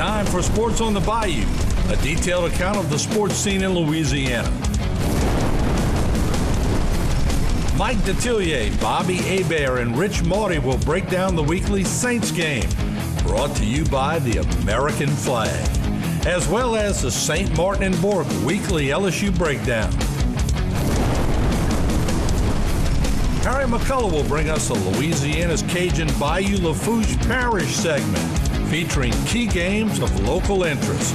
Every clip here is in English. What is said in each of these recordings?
time for Sports on the Bayou, a detailed account of the sports scene in Louisiana. Mike Detillier, Bobby Hebert, and Rich Maury will break down the weekly Saints game, brought to you by the American flag, as well as the St. Martin and Bourke weekly LSU breakdown. Harry McCullough will bring us the Louisiana's Cajun Bayou Lafourche Parish segment, featuring key games of local interest.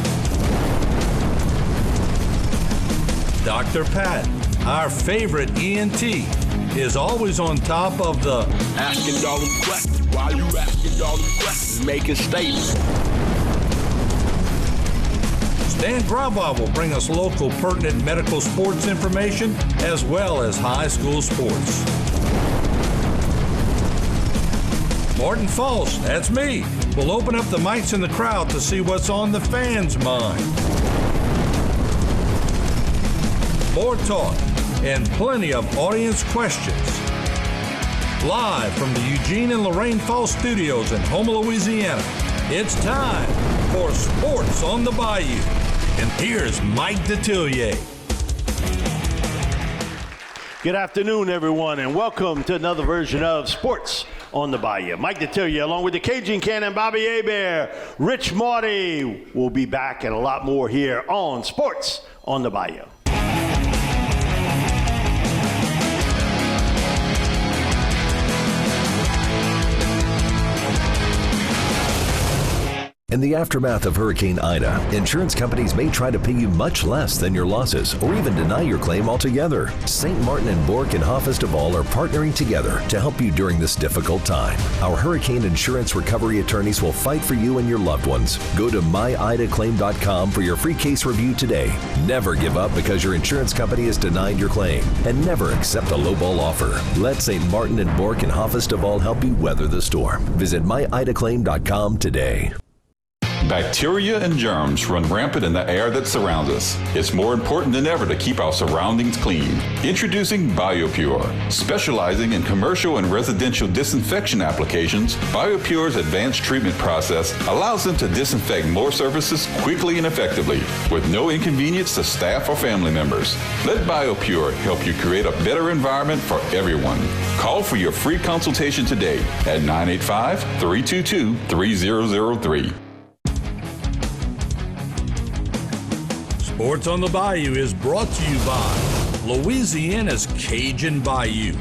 Dr. Pat, our favorite ENT, is always on top of the asking all them questions. Why you asking all them questions? Making statements. Stan Grava will bring us local pertinent medical sports information as well as high school sports. Martin False, that's me, will open up the mics in the crowd to see what's on the fans' mind. More talk and plenty of audience questions. Live from the Eugene and Lorraine Falls studios in Houma, Louisiana, it's time for Sports on the Bayou. And here's Mike Detillier. Good afternoon, everyone, and welcome to another version of Sports on the Bayou. Mike Detillier, along with the Cajun Cannon, Bobby Hebert, Rich Maury. We'll be back and a lot more here on Sports on the Bayou. In the aftermath of Hurricane Ida, insurance companies may try to pay you much less than your losses or even deny your claim altogether. St. Martin and Bourke and Hoffa's-Duval are partnering together to help you during this difficult time. Our hurricane insurance recovery attorneys will fight for you and your loved ones. Go to myidaclaim.com for your free case review today. Never give up because your insurance company has denied your claim, and never accept a lowball offer. Let St. Martin and Bourke and Hoffa's-Duval help you weather the storm. Visit myidaclaim.com today. Bacteria and germs run rampant in the air that surrounds us. It's more important than ever to keep our surroundings clean. Introducing BioPure. Specializing in commercial and residential disinfection applications, BioPure's advanced treatment process allows them to disinfect more surfaces quickly and effectively, with no inconvenience to staff or family members. Let BioPure help you create a better environment for everyone. Call for your free consultation today at 985-322-3003. Sports on the Bayou is brought to you by Louisiana's Cajun Bayou.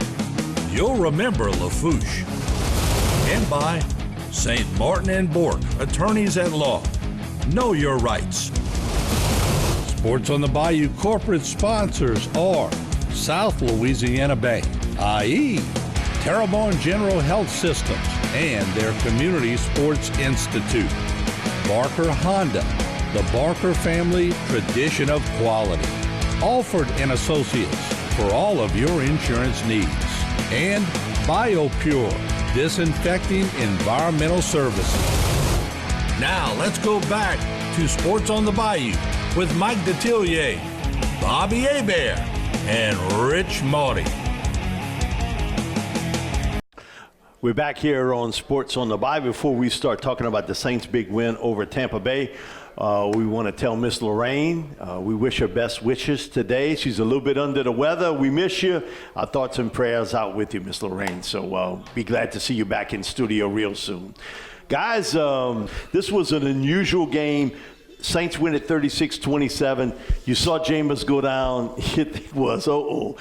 You'll remember Lafourche. And by St. Martin and Bourke, attorneys at law. Know your rights. Sports on the Bayou corporate sponsors are South Louisiana Bank, i.e. Terrebonne General Health Systems and their Community Sports Institute. Barker Honda, the Barker family tradition of quality. Alford and Associates for all of your insurance needs. And BioPure, disinfecting environmental services. Now let's go back to Sports on the Bayou with Mike Detillier, Bobby Hebert, and Rich Maury. We're back here on Sports on the Bayou. Before we start talking about the Saints' big win over Tampa Bay, we want to tell Miss Lorraine we wish her best wishes today. She's a little bit under the weather. We miss you. Our thoughts and prayers out with you, Miss Lorraine. So be glad to see you back in studio real soon. Guys, this was an unusual game. Saints win at 36-27. You saw Jameis go down. It was, no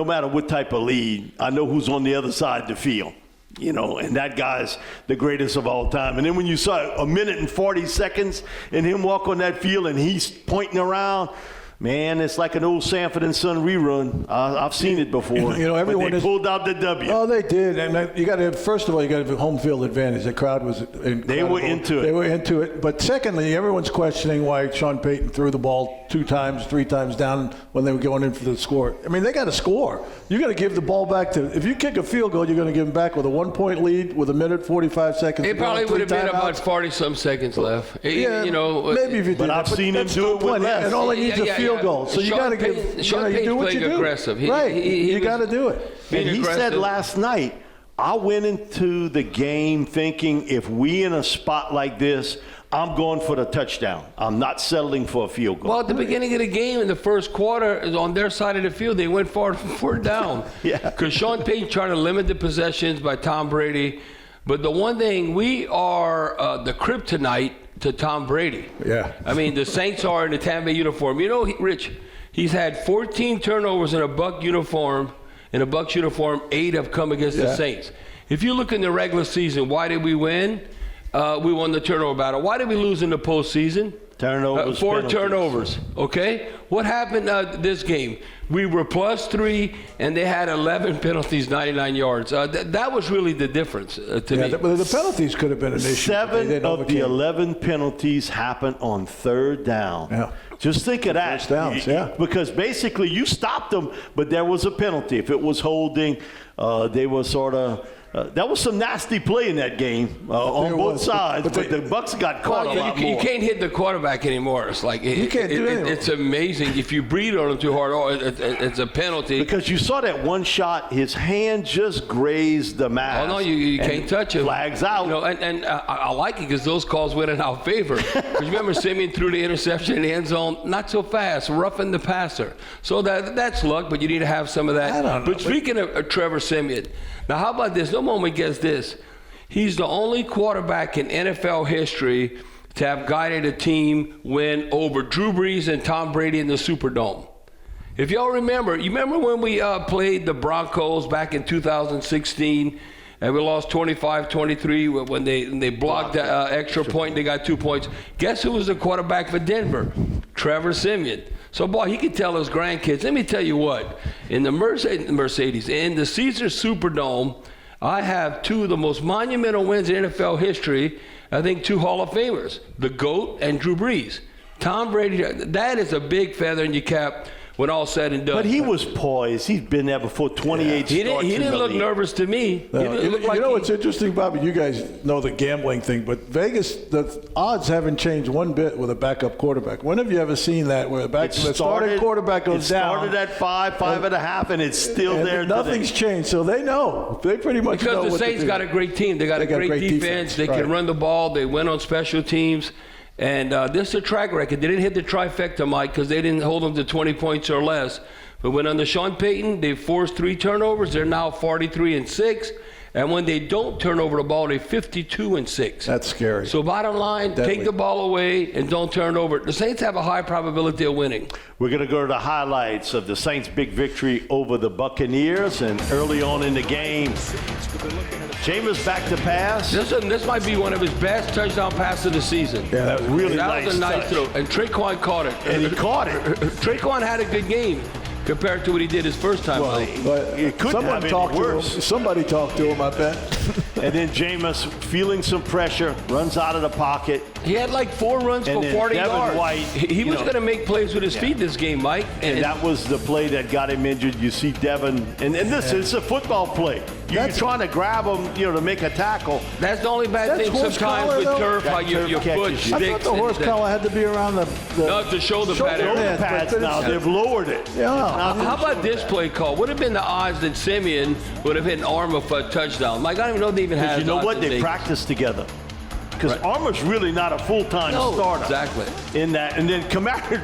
matter what type of lead, I know who's on the other side of the field. You know, and that guy's the greatest of all time. And then when you saw a minute and 40 seconds and him walk on that field and he's pointing around, man, it's like an old Sanford and Son rerun. I've seen it before. You know, everyone pulled out the W. Oh, they did. And you got to, first of all, you got to have home field advantage. The crowd was incredible. They were into it. They were into it. But secondly, everyone's questioning why Sean Payton threw the ball 2 times, 3 times down when they were going in for the score. I mean, they got to score. You got to give the ball back to. If you kick a field goal, you're going to give them back with a 1-point lead with a minute 45 seconds. It probably would have been about 40-some seconds left. Yeah, maybe if you did. But I've seen him do it with less. And all he needs is a field goal. So you got to give. Sean you do what you do. aggressive. You got to do it. And he said last night, I went into the game thinking if we in a spot like this, I'm going for the touchdown. I'm not settling for a field goal. Well, at the beginning of the game, in the first quarter, on their side of the field, they went for fourth down. Yeah. Because Sean Payton trying to limit the possessions by Tom Brady. But the one thing, we are the kryptonite to Tom Brady. Yeah. I mean, the Saints are in the Tampa Bay uniform. You know, Rich, he's had 14 turnovers in a Bucs uniform. 8 have come against the Saints. If you look in the regular season, why did we win? We won the turnover battle. Why did we lose in the postseason? Turnovers, 4 penalties. turnovers, okay? What happened this game? We were +3, and they had 11 penalties, 99 yards. That was really the difference to me. But the penalties could have been an issue. 7 of the 11 penalties happened on third down. Yeah. Just think of that. First downs, yeah. Because basically you stopped them, but there was a penalty. If it was holding, they were sort of that was some nasty play in that game on both sides, but the Bucs got caught a lot more. You can't hit the quarterback anymore. It's like You can't do anything. it's amazing. If you breathe on him too hard, it's a penalty. Because you saw that one shot, his hand just grazed the mask. Oh, no, you can't touch him. Flags out. You know, and I like it because those calls went in our favor. Because remember, Simeon threw the interception in the end zone, not so fast, roughing the passer. So that's luck, but you need to have some of that. I don't know, but speaking of Trevor Simeon, now how about this? No moment gets this. He's the only quarterback in NFL history to have guided a team win over Drew Brees and Tom Brady in the Superdome. If y'all remember, you remember when we played the Broncos back in 2016 and we lost 25-23 when they blocked the extra point and they got 2 points? Guess who was the quarterback for Denver? Trevor Simeon. So, boy, he could tell his grandkids, let me tell you what, in the Mercedes, in the Caesars Superdome, I have 2 of the most monumental wins in NFL history. I think 2 Hall of Famers, the GOAT and Drew Brees. Tom Brady, that is a big feather in your cap when all said and done. But he was poised. He's been there before 28 starts. He didn't look league. nervous to me. You know what's interesting, Bobby? You guys know the gambling thing, but Vegas, the odds haven't changed one bit with a backup quarterback. When have you ever seen that where the starting quarterback goes down? It started at 5.5, and it's still there. Nothing's changed, so they know. They pretty much know because the what Saints to do. got a great team. They got a great defense. They can run the ball. They win on special teams. And this is a track record. They didn't hit the trifecta, Mike, because they didn't hold them to 20 points or less. But when under Sean Payton, they forced 3 turnovers. They're now 43-6. And when they don't turn over the ball, they're 52-6. That's scary. So bottom line, take the ball away and don't turn over. The Saints have a high probability of winning. We're going to go to the highlights of the Saints' big victory over the Buccaneers. And early on in the game, Jameis back to pass. This might be one of his best touchdown passes of the season. Yeah, that was really That nice was a nice touch. throw. And Traquan caught it. And he caught it. Traquan had a good game compared to what he did his first time out. But it couldn't someone have any talked worse. to him. Somebody talked to him, I bet. And then Jameis, feeling some pressure, runs out of the pocket. He had like 4 runs And for then 40 Devin yards. White, he was going to make plays with his feet this game, Mike. And that was the play that got him injured. You see Devin, and this is a football play. You're trying to grab him, to make a tackle. That's the only bad thing horse sometimes collar, with though? turf, how That your turf foot catches you. I sticks. thought the horse collar had to be around the No, it's the shoulder pad Shoulder area. pads but now, it's- they've lowered it. Yeah. How about this play call? What have been the odds that Simeon would have hit an Armour for a touchball? Mike, I don't even know if they even have. You know odds what? in They Vegas. practice together. Because Armour's really not a full-time starter. Exactly. In that, and then Kamara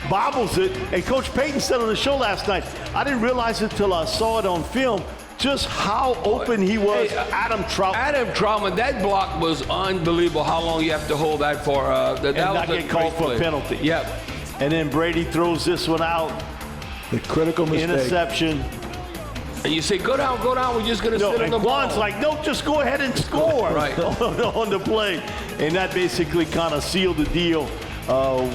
bobbles it. And Coach Payton said on the show last night, I didn't realize it till I saw it on film, just how open he was. Hey, Adam Troutman. Adam Troutman, that block was unbelievable. How long you have to hold that for? That and not was a get called great for play. a penalty. Yep. And then Brady throws this one out. The critical mistake. Interception. And you say, go down. We're just going to No, sit on and the Juan's ball. like, no, just go ahead and score Right. on the play. And that basically kind of sealed the deal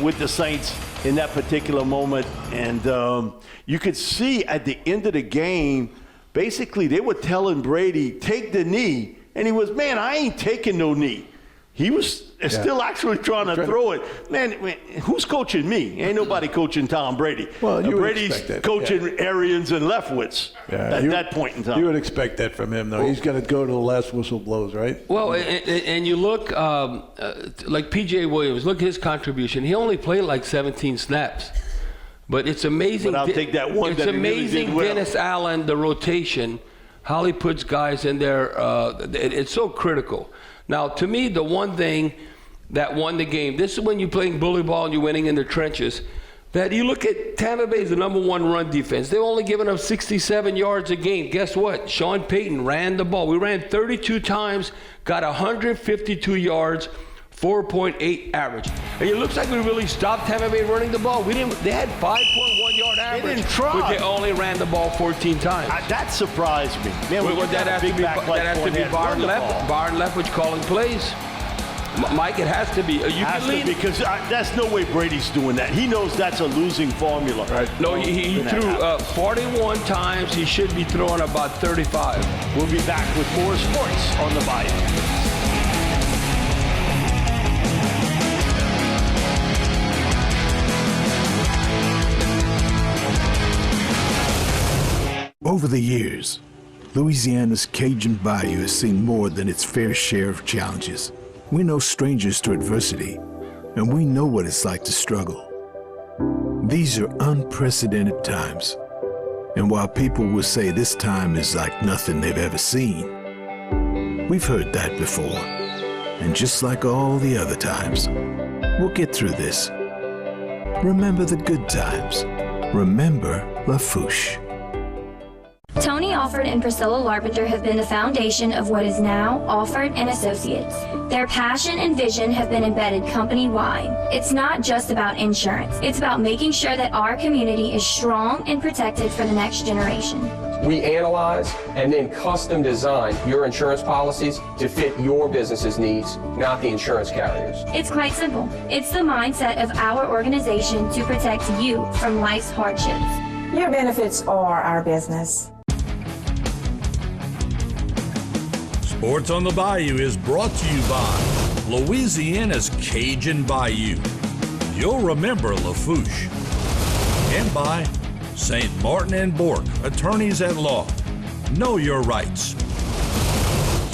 with the Saints in that particular moment. And you could see at the end of the game, basically they were telling Brady, take the knee. And he was, man, I ain't taking no knee. He was still actually trying to throw it. Man, who's coaching me? Ain't nobody coaching Tom Brady. Well, you would Brady's expect that, coaching Arians and Leftwich at that point in time. You would expect that from him, though. He's going to go to the last whistle blows, right? Well, and you look like P.J. Williams. Look at his contribution. He only played like 17 snaps, but it's amazing. But I'll take that one It's that he really amazing, did well. Dennis Allen, the rotation. how he puts guys in there. It's so critical. Now, to me, the one thing that won the game, this is when you're playing bully ball and you're winning in the trenches, that you look at Tampa Bay's the number one run defense. They're only giving up 67 yards a game. Guess what? Sean Payton ran the ball. We ran 32 times, got 152 yards, 4.8 average. And it looks like we really stopped Tampa Bay running the ball. We didn't. They had 5.1 yard average. They didn't try. But they only ran the ball 14 times. That surprised me. Man, Well, that has to be Byron Leftwich calling plays. Mike, it has to be. Because that's no way Brady's doing that. He knows that's a losing formula. Right. No, he threw 41 times. He should be throwing about 35. We'll be back with more sports on the Bayou. Over the years, Louisiana's Cajun Bayou has seen more than its fair share of challenges. We're no strangers to adversity, and we know what it's like to struggle. These are unprecedented times, and while people will say this time is like nothing they've ever seen, we've heard that before. And just like all the other times, we'll get through this. Remember the good times. Remember Lafouche. Tony Alford and Priscilla Larpenter have been the foundation of what is now Alford & Associates. Their passion and vision have been embedded company-wide. It's not just about insurance. It's about making sure that our community is strong and protected for the next generation. We analyze and then custom design your insurance policies to fit your business's needs, not the insurance carriers. It's quite simple. It's the mindset of our organization to protect you from life's hardships. Your benefits are our business. Sports on the Bayou is brought to you by Louisiana's Cajun Bayou. You'll remember Lafouche. And by St. Martin and Bourke, attorneys at law. Know your rights.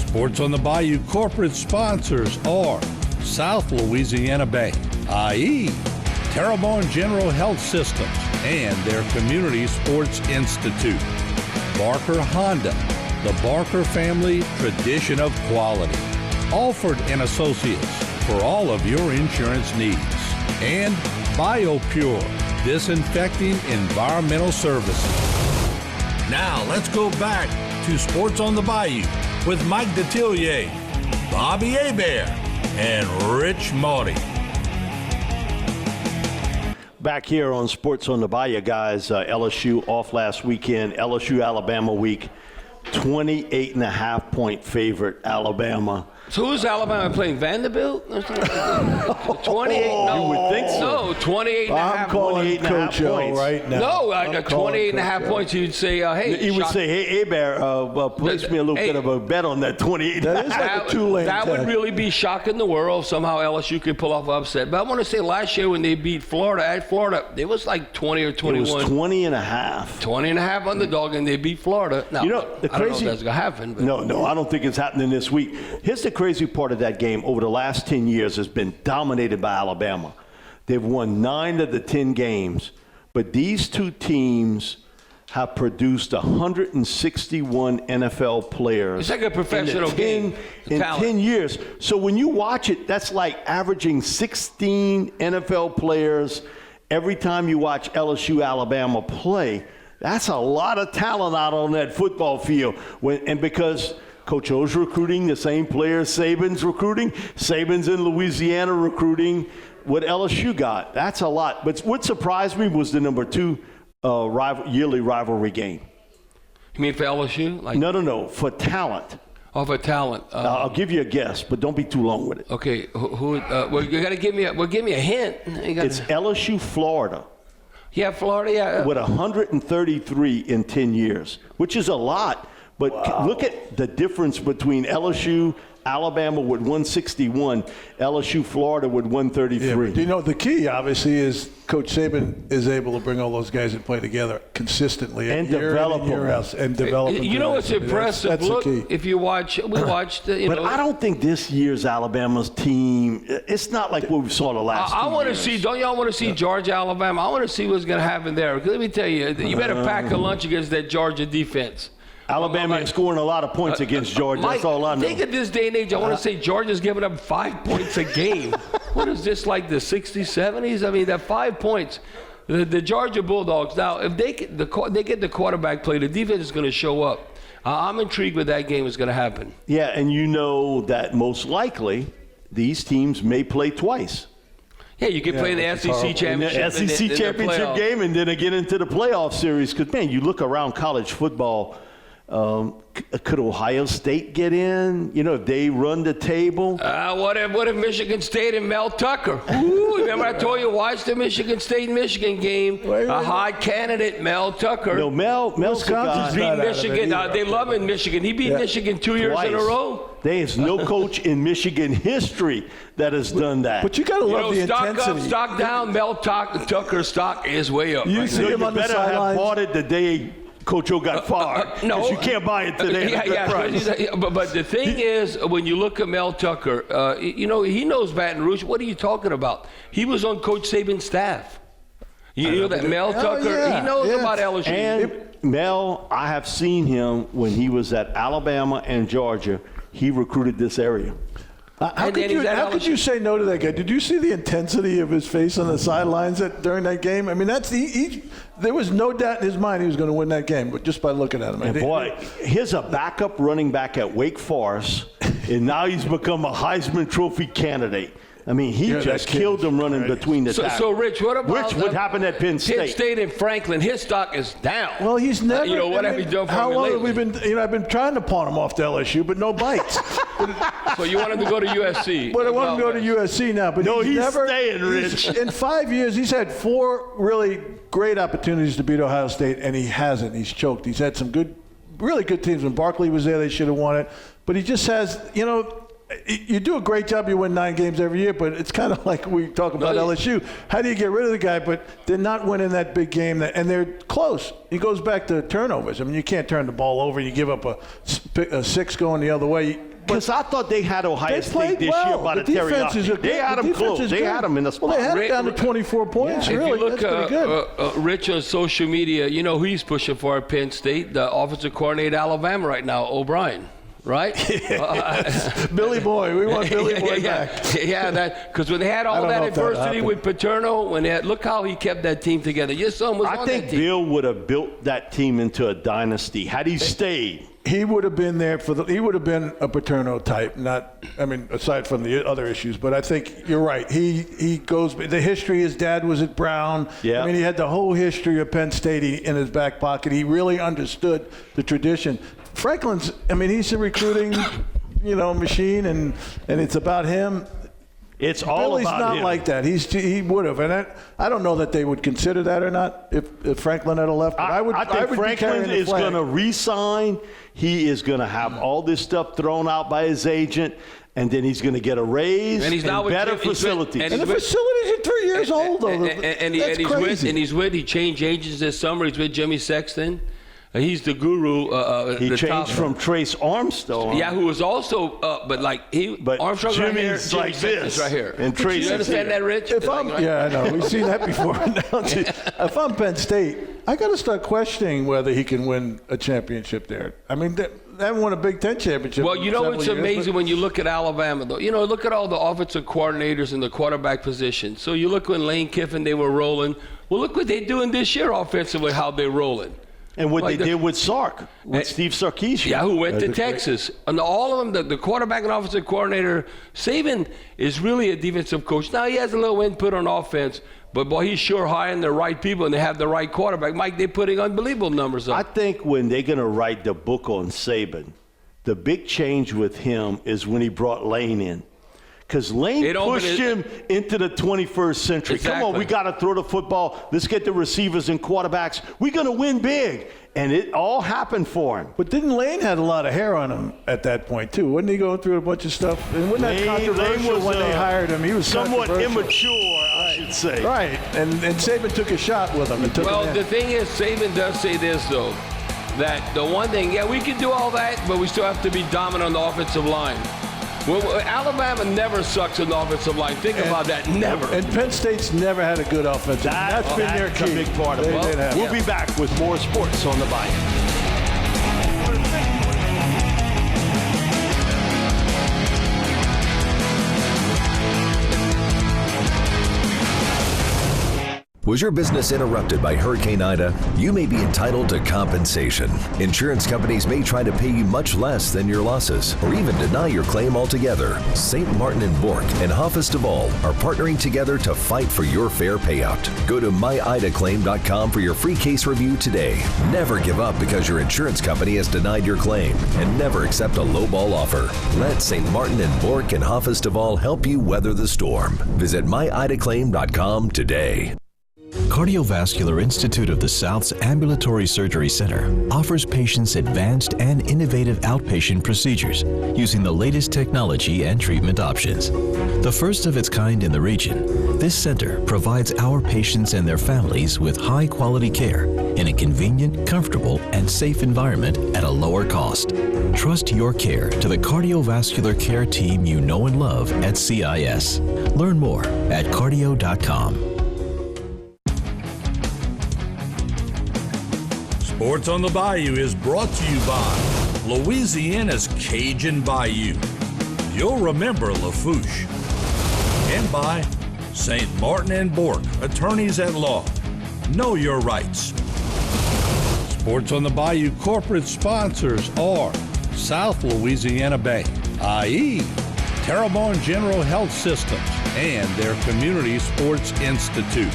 Sports on the Bayou corporate sponsors are South Louisiana Bank, i.e. Terrebonne General Health Systems and their Community Sports Institute. Barker Honda, the Barker family tradition of quality. Alford & Associates for all of your insurance needs. And BioPure, disinfecting environmental services. Now let's go back to Sports on the Bayou with Mike Detillier, Bobby Hebert, and Rich Maury. Back here on Sports on the Bayou, guys. LSU off last weekend. LSU Alabama week. 28.5-point favorite, Alabama. So who's Alabama playing? Vanderbilt? 28? No. You would think so. No, 28 and a half. I'm calling 28.5 Coach O points. right now. No, 28 and a half points. You'd say, hey. He would say, hey, Bear, place me a little bit of a bet on that 28. That is like a two-lane That tag. would really be shocking the world. Somehow LSU could pull off an upset. But I want to say last year when they beat Florida, at Florida, it was like 20 or 21. It was 20 and a half. 20 and a half underdog, and they beat Florida. Now, You know, the I don't know crazy- if that's going to happen. But. No, I don't think it's happening this week. Here's the crazy part of that game. Over the last 10 years has been dominated by Alabama. They've won 9 of the 10 games, but these two teams have produced 161 NFL players. It's like a professional in 10 years. So when you watch it, that's like averaging 16 NFL players every time you watch LSU Alabama play. That's a lot of talent out on that football field. And because Coach O's recruiting the same players Saban's recruiting, Saban's in Louisiana recruiting what LSU got. That's a lot. But what surprised me was the number 2 yearly rivalry game. You mean for LSU? No, for talent. Oh, for talent. I'll give you a guess, but don't be too long with it. Okay, well, you got to give me a hint. It's LSU, Florida. Yeah, Florida, yeah. With 133 in 10 years, which is a lot. But look at the difference between LSU, Alabama with 161, LSU, Florida with 133. Yeah, but the key, obviously, is Coach Saban is able to bring all those guys and play together consistently and year develop in and year out, and develop them. You know what's impressive? That's Look, the key. if you watch, we watched. But I don't think this year's Alabama's team, it's not like what we saw the last I want to years. see, don't y'all want to see Georgia, Alabama? I want to see what's going to happen there. Let me tell you, you better pack a lunch against that Georgia defense. Alabama ain't scoring a lot of points against Georgia. Mike, that's all I know. think at this day and age, I want to say Georgia's giving up 5 points a game. What is this, like the 60s, 70s? I mean, that 5 points. The Georgia Bulldogs, now, if they get the quarterback play, the defense is going to show up. I'm intrigued with that game is going to happen. Yeah, and you know that most likely these teams may play twice. Yeah, you can play the SEC championship. The SEC championship game, and then get into the playoff series. Because, man, you look around college football, could Ohio State get in? You know, if they run the table? What if Michigan State and Mel Tucker? Ooh, remember I told you, watch the Michigan State-Michigan game. A high candidate, Mel Tucker. No, Mel's the guy. Beat Michigan. They love him in Michigan. He beat Michigan 2 years in a row. There is no coach in Michigan history that has done that. But you got to love the stock intensity. Up, stock down. Mel Tucker's stock is way up. You see him on the better sidelines. have bought it the day Coach O got fired. No, you can't buy it today at a good price. But the thing is, when you look at Mel Tucker, he knows Baton Rouge. What are you talking about? He was on Coach Saban's staff. You know that Mel Tucker, he knows about LSU. And Mel, I have seen him when he was at Alabama and Georgia. He recruited this area. How could you say no to that guy? Did you see the intensity of his face on the sidelines during that game? I mean, there was no doubt in his mind he was going to win that game, but just by looking at him. And boy, here's a backup running back at Wake Forest, and now he's become a Heisman Trophy candidate. I mean, he just killed them running between the tackles. So, Rich, what about what happened at Penn State? Penn State and Franklin, his stock is down. Well, he's never. What have you done for how me long lately? have we been? I've been trying to pawn him off to LSU, but no bites. So you want him to go to USC? But I want him to go to USC now. But no, he's never staying, Rich. In 5 years, he's had 4 really great opportunities to beat Ohio State, and he hasn't. He's choked. He's had some really good teams. When Barkley was there, they should have won it. But he just has, you do a great job, you win 9 games every year, but it's kind of like we talk about LSU. How do you get rid of the guy? But they're not winning that big game, and they're close. He goes back to turnovers. I mean, you can't turn the ball over. You give up a 6 going the other way. Because I thought they had Ohio State this year by the teriyaki. They had them close. They had them in the spot. Well, they had it down to 24 points. Really, if you look, that's pretty good. Rich on social media, you know who he's pushing for at Penn State? The offensive coordinator at Alabama right now, O'Brien. Right? Billy Boy. We want Billy Boy back. Yeah, because when they had all that adversity with Paterno, look how he kept that team together. Your son was on that team. I think Bill would have built that team into a dynasty had he stayed. He would have been there he would have been a Paterno type, aside from the other issues. But I think you're right. He goes, the history, his dad was at Brown. Yeah. I mean, he had the whole history of Penn State in his back pocket. He really understood the tradition. Franklin's, he's a recruiting, machine, and it's about him. It's all Billy's about not him. like that. He would have, and I don't know that they would consider that or not if Franklin had left. But I think Franklin is going to re-sign. He is going to have all this stuff thrown out by his agent, and then he's going to get a raise and better facilities. And the facilities are 3 years old, though. That's crazy. He changed agents this summer. He's with Jimmy Sexton. He's the guru. He changed from Trace Armstrong. Yeah, who was also, Armstrong Jimmy's right here, like this right here. And Trace you understand that, Rich? Yeah, I know. We've seen that before. If I'm Penn State, I got to start questioning whether he can win a championship there. I mean, they haven't won a Big Ten championship. Well, it's amazing when you look at Alabama, though. Look at all the offensive coordinators in the quarterback position. So you look when Lane Kiffin, they were rolling. Well, look what they're doing this year offensively, how they're rolling. And what they did with Sark, with Steve Sarkisian. Yeah, who went to Texas. And all of them, the quarterback and offensive coordinator, Saban is really a defensive coach. Now, he has a little input on offense, but, boy, he's sure hiring the right people, and they have the right quarterback. Mike, they're putting unbelievable numbers up. I think when they're going to write the book on Saban, the big change with him is when he brought Lane in. Because Lane pushed him into the 21st century. Exactly. Come on, we got to throw the football. Let's get the receivers and quarterbacks. We're going to win big. And it all happened for him. But didn't Lane had a lot of hair on him at that point, too? Wasn't he going through a bunch of stuff? And wasn't that controversial when they hired him? He was somewhat immature, I should say. Right. And Saban took a shot with him. The thing is, Saban does say this, though, that the one thing, we can do all that, but we still have to be dominant on the offensive line. Well, Alabama never sucks in the offensive line. Think about that. Never. And Penn State's never had a good offensive line. That's been their key. A big part of it. We'll be back with more sports on the Bayou. Was your business interrupted by Hurricane Ida? You may be entitled to compensation. Insurance companies may try to pay you much less than your losses or even deny your claim altogether. St. Martin and Bork and Hoffest of All are partnering together to fight for your fair payout. Go to myidaclaim.com for your free case review today. Never give up because your insurance company has denied your claim, and never accept a lowball offer. Let St. Martin and Bork and Hoffest of All help you weather the storm. Visit myidaclaim.com today. Cardiovascular Institute of the South's Ambulatory Surgery Center offers patients advanced and innovative outpatient procedures using the latest technology and treatment options. The first of its kind in the region, this center provides our patients and their families with high-quality care in a convenient, comfortable, and safe environment at a lower cost. Trust your care to the cardiovascular care team you know and love at CIS. Learn more at cardio.com. Sports on the Bayou is brought to you by Louisiana's Cajun Bayou. You'll remember Lafourche. And by St. Martin and Bork, attorneys at law. Know your rights. Sports on the Bayou corporate sponsors are South Louisiana Bank, i.e. Terrebonne General Health Systems and their Community Sports Institute.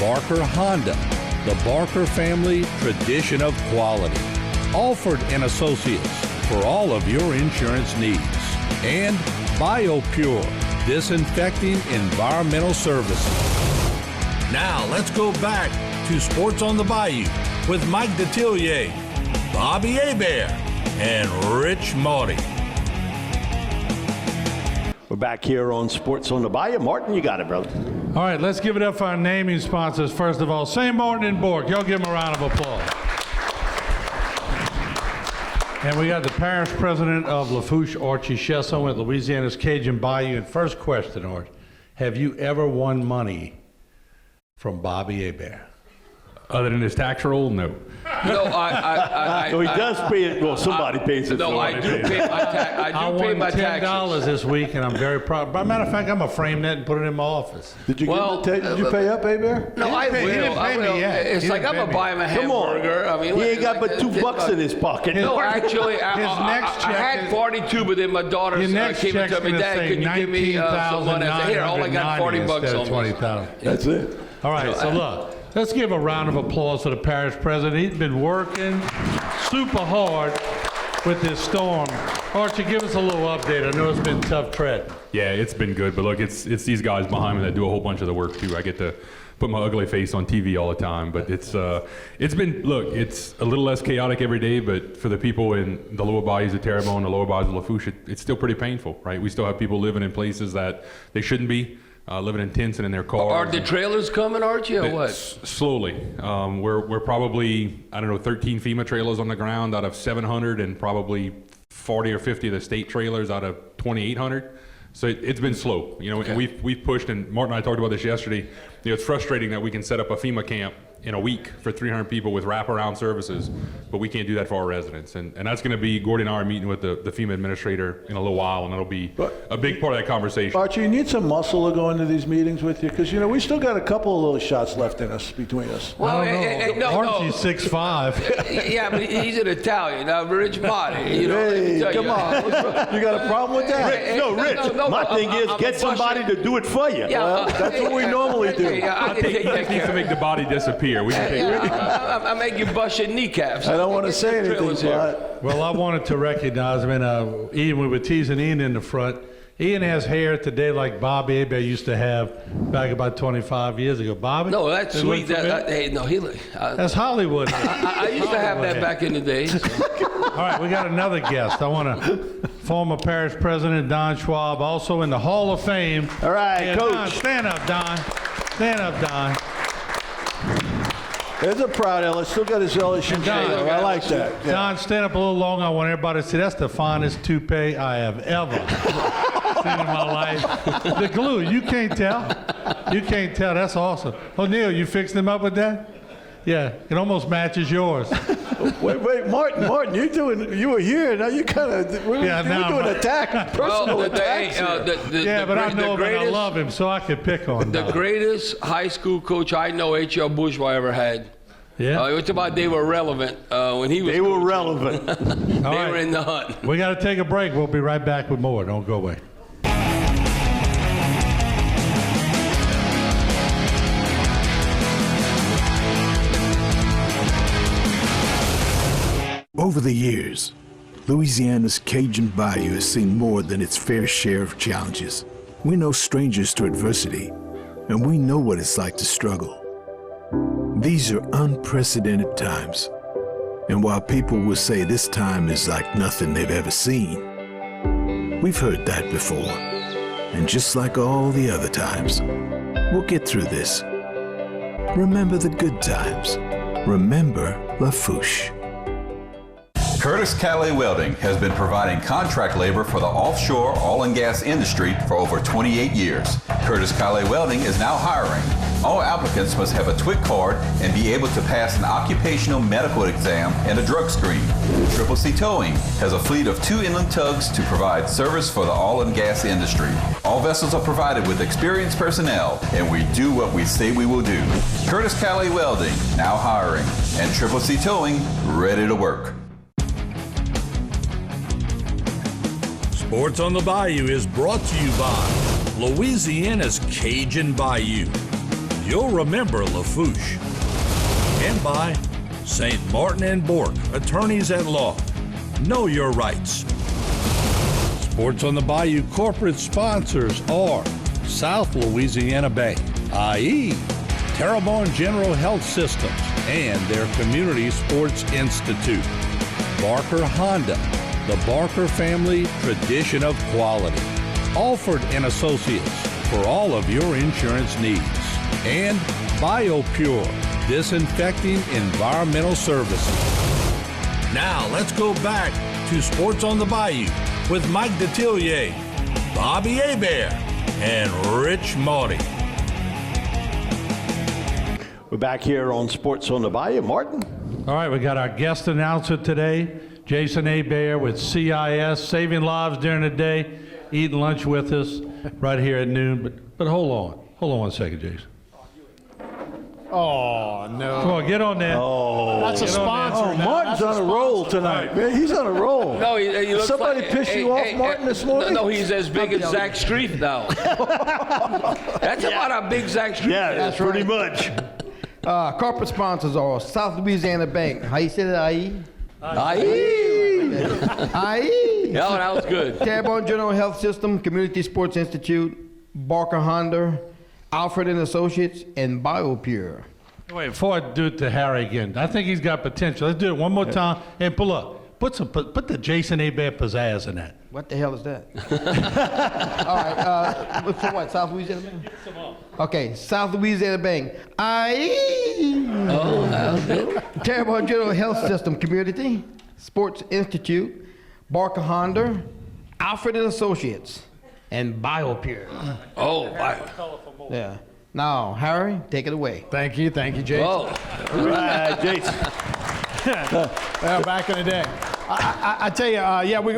Barker Honda, the Barker family tradition of quality. Alford and Associates for all of your insurance needs. And BioPure, disinfecting environmental services. Now let's go back to Sports on the Bayou with Mike Detillier, Bobby Hebert, and Rich Maury. We're back here on Sports on the Bayou. Martin, you got it, brother. All right, let's give it up for our naming sponsors. First of all, St. Martin and Bork. Y'all give them a round of applause. And we got the parish president of Lafourche, Archie Chesson, with Louisiana's Cajun Bayou. And first question, Art, have you ever won money from Bobby Hebert? Other than his tax roll, no. No, I So he does pay it. Well, somebody pays it. No, I do pay my tax. I do pay my taxes. I won $10 this week, and I'm very proud. By matter of fact, I'm gonna frame that and put it in my office. Did you did you pay up, Hebert? No, I will. He didn't pay me yet. It's He like didn't I'm gonna pay me. buy him a Come on. hamburger. I mean, He ain't got like but $2 in his pocket. No, actually, I next check had is- 42, but then my daughter Your next came and check's told me, gonna Dad, say could you give me some money? I said, here, I only got 40 bucks instead on of me. 20,000. That's it. All right, so look, let's give a round of applause to the parish president. He's been working super hard with this storm. Archie, give us a little update. I know it's been tough treading. Yeah, it's been good, but look, it's these guys behind me that do a whole bunch of the work too. I get to put my ugly face on TV all the time, but it's been, look, it's a little less chaotic every day, but for the people in the lower bayous of Terrebonne, the lower bayous of Lafourche, it's still pretty painful, right? We still have people living in places that they shouldn't be. Living in tents and in their cars. Are the trailers coming, Archie, or what? Slowly. We're probably, 13 FEMA trailers on the ground out of 700 and probably 40 or 50 of the state trailers out of 2,800. So it's been slow, and we've pushed, and Martin and I talked about this yesterday. It's frustrating that we can set up a FEMA camp in a week for 300 people with wraparound services, but we can't do that for our residents. And that's going to be, Gordy and I are meeting with the FEMA administrator in a little while, and that'll be a big part of that conversation. Archie, you need some muscle to go into these meetings with you, because, we still got a couple of little shots left in us, between us. Well, Archie's 6'5". Yeah, but he's an Italian. Now, Rich Marty. Hey, come on. You got a problem with that? Rich, my thing is get somebody to do it for you. Yeah, Well, that's what we normally do. I can take that Needs to make the body disappear. We can take I make you bust your kneecaps. I don't want to say anything, but... Well, I wanted to recognize him, and Ian, we were teasing Ian in the front. Ian has hair today like Bobby Hebert used to have back about 25 years ago. Bobby? No, that's sweet. That's Hollywood. I used to have that back in the day. So. All right, we got another guest. I want to former parish president Don Schwab, also in the Hall of Fame. All right, Coach. Don, stand up, Don. Stand up, Don. There's a proud Ellis. Still got his LSU Don, shadow. I like that. Yeah. Don, stand up a little longer. I want everybody to see that's the finest toupee I have ever seen in my life. The glue, you can't tell. You can't tell. That's awesome. O'Neal, you fixed him up with that? Yeah, it almost matches yours. Wait, Martin, you were here. Now you kind of, we're doing attack, personal attacks. But I know him and I love him, so I could pick on him. The greatest high school coach I know H.L. Bourgeois ever had. Yeah. It's about they were relevant when he was. They were relevant. They were in the hunt. We got to take a break. We'll be right back with more. Don't go away. Over the years, Louisiana's Cajun Bayou has seen more than its fair share of challenges. We're no strangers to adversity, and we know what it's like to struggle. These are unprecedented times, and while people will say this time is like nothing they've ever seen, we've heard that before. And just like all the other times, we'll get through this. Remember the good times. Remember Lafouche. Curtis Calais Welding has been providing contract labor for the offshore oil and gas industry for over 28 years. Curtis Calais Welding is now hiring. All applicants must have a TWIC card and be able to pass an occupational medical exam and a drug screen. Triple C Towing has a fleet of 2 inland tugs to provide service for the oil and gas industry. All vessels are provided with experienced personnel, and we do what we say we will do. Curtis Calais Welding, now hiring, and Triple C Towing, ready to work. Sports on the Bayou is brought to you by Louisiana's Cajun Bayou. You'll remember Lafouche. And by St. Martin and Bourke, attorneys at law. Know your rights. Sports on the Bayou corporate sponsors are South Louisiana Bank, i.e. Terrebonne General Health Systems and their Community Sports Institute. Barker Honda, the Barker family tradition of quality. Alford and Associates for all of your insurance needs. And BioPure, disinfecting environmental services. Now let's go back to Sports on the Bayou with Mike Detillier, Bobby Hebert, and Rich Maury. We're back here on Sports on the Bayou. Martin? All right, we got our guest announcer today, Jason Hebert with CIS, saving lives during the day, eating lunch with us right here at noon. But hold on one second, Jason. Oh, no. Come on, get on there. Oh, that's a sponsor. Oh, Martin's on a roll tonight, man. He's on a roll. No, he looks Somebody like, pissed you off, Martin, this morning? No, he's as big as Zach Streif now. That's about how big Zach Streif is. Yeah, that's pretty much. Corporate sponsors are South Louisiana Bank. How you say that, IE? IE. Yeah, that was good. Terrebonne General Health System, Community Sports Institute, Barker Honda, Alfred and Associates, and BioPure. Wait, before I do it to Harry again, I think he's got potential. Let's do it one more time and pull up. Put the Jason Hebert pizzazz in that. What the hell is that? All right, for what, South Louisiana Bank? Get some up. Okay, South Louisiana Bank. Oh, that's good. Terrebonne General Health System, Community Sports Institute, Barker Honda, Alfred and Associates, and BioPure. Oh, wow. Yeah. Now, Harry, take it away. Thank you, Jason. Oh. All right, Jason. Well, back in the day. I tell you,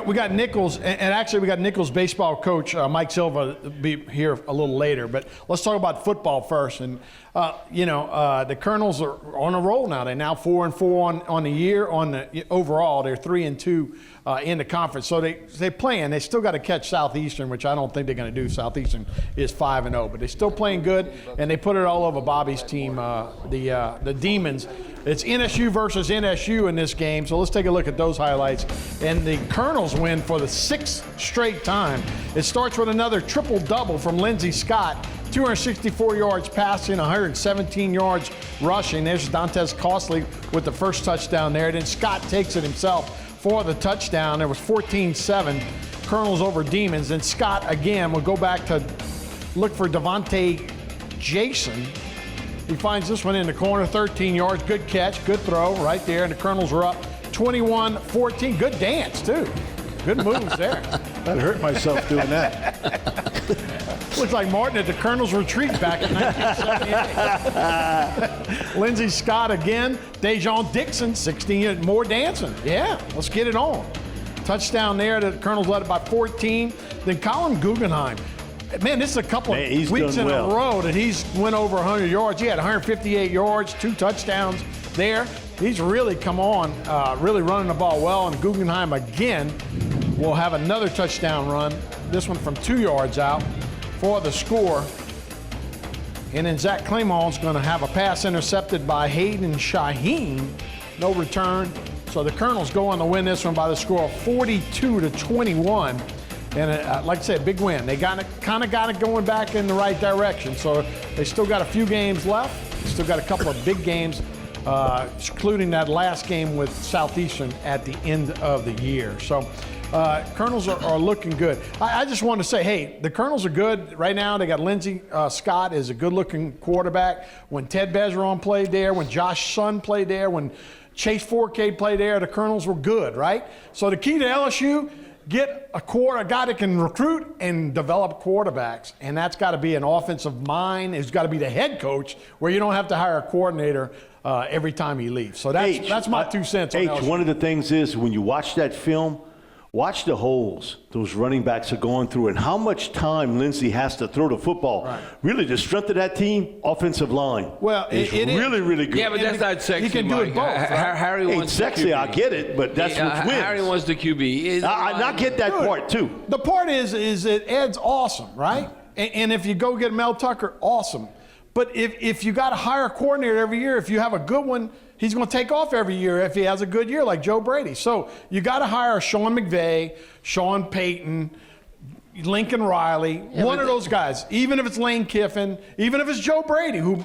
we got Nichols, and actually we got Nichols baseball coach Mike Silva be here a little later. But let's talk about football first. And the Colonels are on a roll now. They're now 4-4 on the year. On the overall, they're 3-2 in the conference. So they're playing. They still got to catch Southeastern, which I don't think they're going to do. Southeastern is 5-0, but they're still playing good, and they put it all over Bobby's team, the Demons. It's NSU versus NSU in this game, so let's take a look at those highlights. And the Colonels win for the 6th straight time. It starts with another triple-double from Lindsey Scott, 264 yards passing, 117 yards rushing. There's Dantes Costley with the first touchdown there. Then Scott takes it himself for the touchdown. There was 14-7, Colonels over Demons. And Scott, again, will go back to look for Devontae Jason. He finds this one in the corner, 13 yards. Good catch, good throw right there. And the Colonels are up 21-14. Good dance, too. Good moves there. I'd hurt myself doing that. Looks like Martin at the Colonel's Retreat back in 1978. Lindsey Scott again. Dejon Dixon, 16, more dancing. Yeah, let's get it on. Touchdown there. The Colonels led it by 14. Then Colin Guggenheim. Man, this is a couple of weeks in a row that he's went over 100 yards. He had 158 yards, 2 touchdowns there. He's really come on, really running the ball well. And Guggenheim again will have another touchdown run. This one from 2 yards out for the score. And then Zach Claymon's going to have a pass intercepted by Hayden Shaheen. No return. So the Colonels go on to win this one by the score of 42-21. And like I said, big win. They kind of got it going back in the right direction. So they still got a few games left. They still got a couple of big games, including that last game with Southeastern at the end of the year. So Colonels are looking good. I just want to say, hey, the Colonels are good right now. They got Lindsey Scott is a good-looking quarterback. When Ted Bezeron played there, when Josh Sun played there, when Chase Forcade played there, the Colonels were good, right? So the key to LSU, get a guy that can recruit and develop quarterbacks, and that's got to be an offensive mind. It's got to be the head coach, where you don't have to hire a coordinator every time he leaves. So that's my 2 cents on LSU. One of the things is when you watch that film, watch the holes those running backs are going through and how much time Lindsey has to throw the football. Right. Really, the strength of that team, offensive line. Well, it's really, really good. Yeah, but that's not sexy. He can do it both. Right? Harry wants sexy, the QB. I get it, but that's what wins. Harry wants the QB. I get that part, too. The part is that Ed's awesome, right? And if you go get Mel Tucker, awesome. But if you got to hire a coordinator every year, if you have a good one, he's going to take off every year if he has a good year like Joe Brady. So you got to hire Sean McVay, Sean Payton, Lincoln Riley, one of those guys. Even if it's Lane Kiffin, even if it's Joe Brady, who,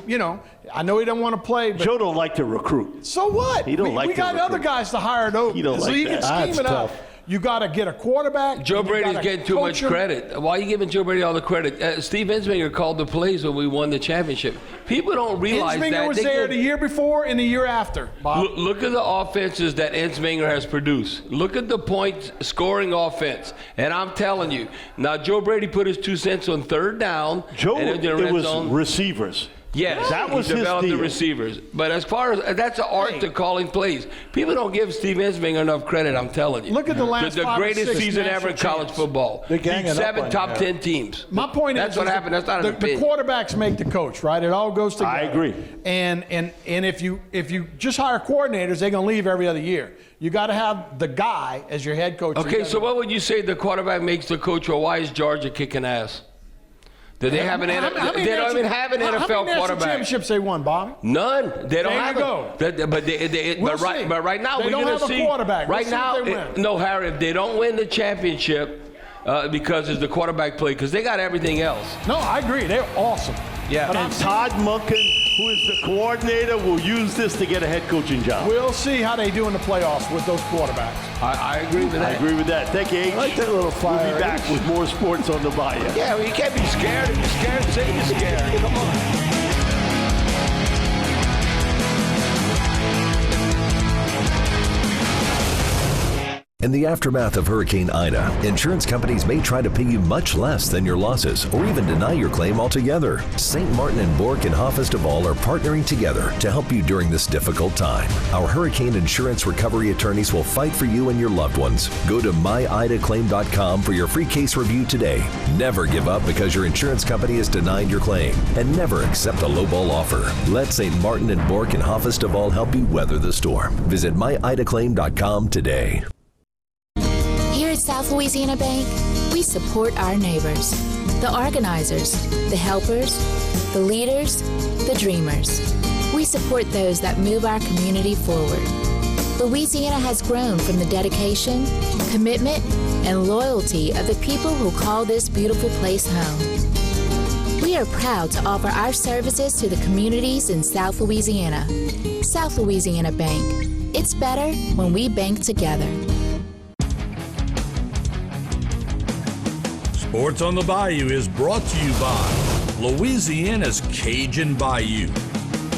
I know he doesn't want to play. But Joe don't like to recruit. So what? He don't like to recruit. We got other guys to hire though. He don't so like you that. can scheme it up. You got to get a quarterback. Joe Brady's getting too much credit. Why are you giving Joe Brady all the credit? Steve Ensminger called the plays when we won the championship. People don't realize that. Ensminger was there the year before and the year after, Bob. Look at the offenses that Ensminger has produced. Look at the point-scoring offense. And I'm telling you, now Joe Brady put his 2 cents on third down. Joe, it was receivers. Yes, that was he developed his deal. The receivers. But as far as that's an art to calling plays. People don't give Steve Ensminger enough credit, I'm telling you. Look at the last the greatest season ever in college football. Beat 7 top 10 teams. My point that's is what happened. That's not an opinion. The quarterbacks make the coach, right? It all goes together. I agree. And if you just hire coordinators, they're going to leave every other year. You got to have the guy as your head coach. Okay, so what would you say the quarterback makes the coach, or why is Georgia kicking ass? Do they have an they don't even have an NFL quarterback? Championships they won, Bobby? None. They don't have it. But right now we're going to see. They don't have a quarterback. Right now, no, Harry. If they don't win the championship because it's the quarterback play, because they got everything else. No, I agree. They're awesome. Yeah. And Todd Monken, who is the coordinator, will use this to get a head coaching job. We'll see how they do in the playoffs with those quarterbacks. I agree with that. I agree with that. Thank you, H. I like that little fire. We'll be back with more sports on the Bayou. Yeah, well, you can't be scared. If you're scared, say you're scared. Come on. In the aftermath of Hurricane Ida, insurance companies may try to pay you much less than your losses or even deny your claim altogether. St. Martin and Bork and Hoffest Duval are partnering together to help you during this difficult time. Our hurricane insurance recovery attorneys will fight for you and your loved ones. Go to myidaclaim.com for your free case review today. Never give up because your insurance company has denied your claim, and never accept a lowball offer. Let St. Martin and Bork and Hoffest Duval help you weather the storm. Visit myidaclaim.com today. Here at South Louisiana Bank, we support our neighbors, the organizers, the helpers, the leaders, the dreamers. We support those that move our community forward. Louisiana has grown from the dedication, commitment, and loyalty of the people who call this beautiful place home. We are proud to offer our services to the communities in South Louisiana. South Louisiana Bank. It's better when we bank together. Sports on the Bayou is brought to you by Louisiana's Cajun Bayou.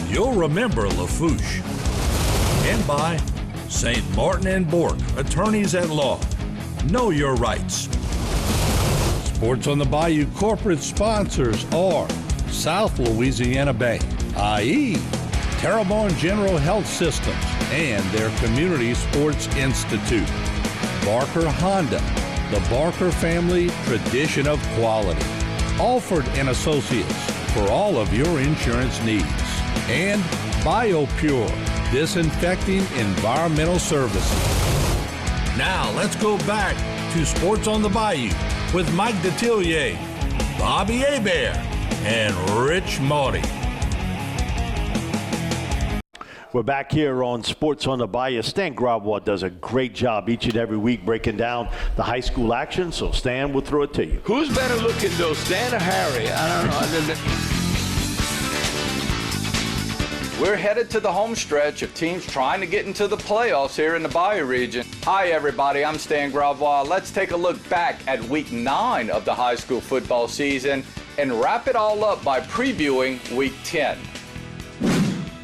You'll remember Lafourche. And by St. Martin and Bork, attorneys at law. Know your rights. Sports on the Bayou corporate sponsors are South Louisiana Bank, i.e. Terrebonne General Health Systems and their Community Sports Institute. Barker Honda, the Barker family tradition of quality. Alford and Associates for all of your insurance needs. And BioPure, disinfecting environmental services. Now let's go back to Sports on the Bayou with Mike Detillier, Bobby Hebert, and Rich Motti. We're back here on Sports on the Bayou. Stan Grabwald does a great job each and every week breaking down the high school action, so Stan, we'll throw it to you. Who's better looking, though, Stan or Harry? I don't know. We're headed to the home stretch of teams trying to get into the playoffs here in the Bayou region. Hi, everybody. I'm Stan Grabwald. Let's take a look back at Week 9 of the high school football season and wrap it all up by previewing Week 10.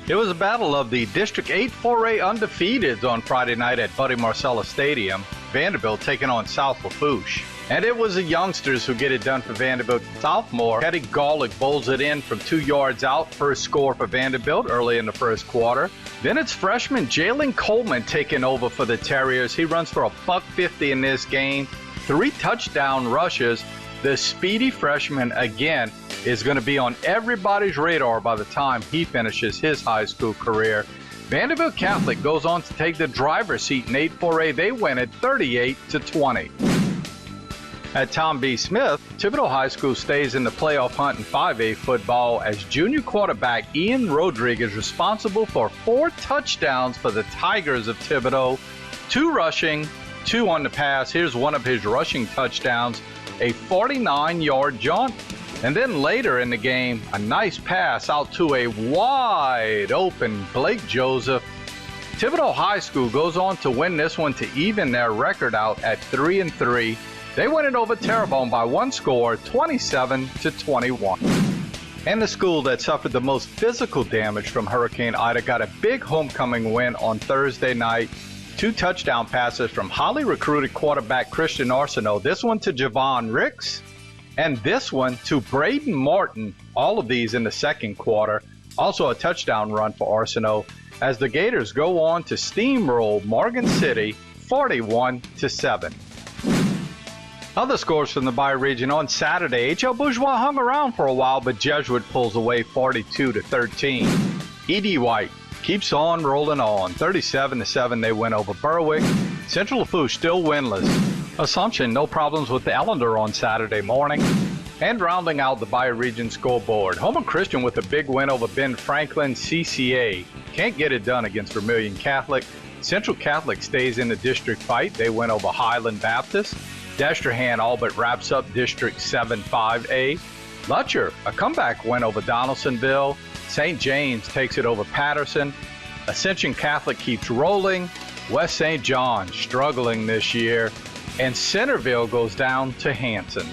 It was a battle of the District 8 4A undefeateds on Friday night at Buddy Marcellus Stadium. Vanderbilt taking on South Lafourche. And it was the youngsters who get it done for Vanderbilt. Sophomore Teddy Garlick bowls it in from 2 yards out. First score for Vanderbilt early in the first quarter. Then it's freshman Jalen Coleman taking over for the Terriers. He runs for $150 in this game. 3 touchdown rushes. The speedy freshman, again, is going to be on everybody's radar by the time he finishes his high school career. Vanderbilt Catholic goes on to take the driver's seat in 8-4A. They win it 38-20. At Tom B. Smith, Thibodeau High School stays in the playoff hunt in 5A football as junior quarterback Ian Rodriguez responsible for 4 touchdowns for the Tigers of Thibodeau, 2 rushing, 2 on the pass. Here's one of his rushing touchdowns, a 49-yard jaunt. And then later in the game, a nice pass out to a wide open Blake Joseph. Thibodeau High School goes on to win this one to even their record out at 3-3. They win it over Terrebonne by 1 score, 27-21. And the school that suffered the most physical damage from Hurricane Ida got a big homecoming win on Thursday night. 2 touchdown passes from highly recruited quarterback Christian Arsenault. This one to Javon Ricks, and this one to Braden Martin. All of these in the second quarter. Also a touchdown run for Arsenault as the Gators go on to steamroll Morgan City 41-7. Other scores from the Bayou region on Saturday. H.L. Bourgeois hung around for a while, but Jesuit pulls away 42-13. E.D. White keeps on rolling on. 37-7 they win over Berwick. Central Lafourche still winless. Assumption, no problems with the Ellender on Saturday morning. And rounding out the Bayou region scoreboard, Homer Christian with a big win over Ben Franklin. CCA can't get it done against Vermilion Catholic. Central Catholic stays in the district fight. They win over Highland Baptist. Destrehan all but wraps up District 7-5A. Lutcher, a comeback win over Donaldsonville. St. James takes it over Patterson. Ascension Catholic keeps rolling. West St. John struggling this year. And Centerville goes down to Hanson.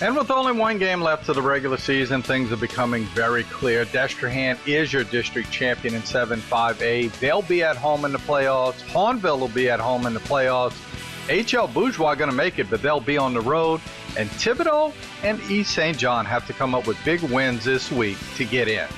And with only 1 game left of the regular season, things are becoming very clear. Destrehan is your district champion in 7-5A. They'll be at home in the playoffs. Hornville will be at home in the playoffs. H.L. Bourgeois going to make it, but they'll be on the road. And Thibodeau and East St. John have to come up with big wins this week to get in.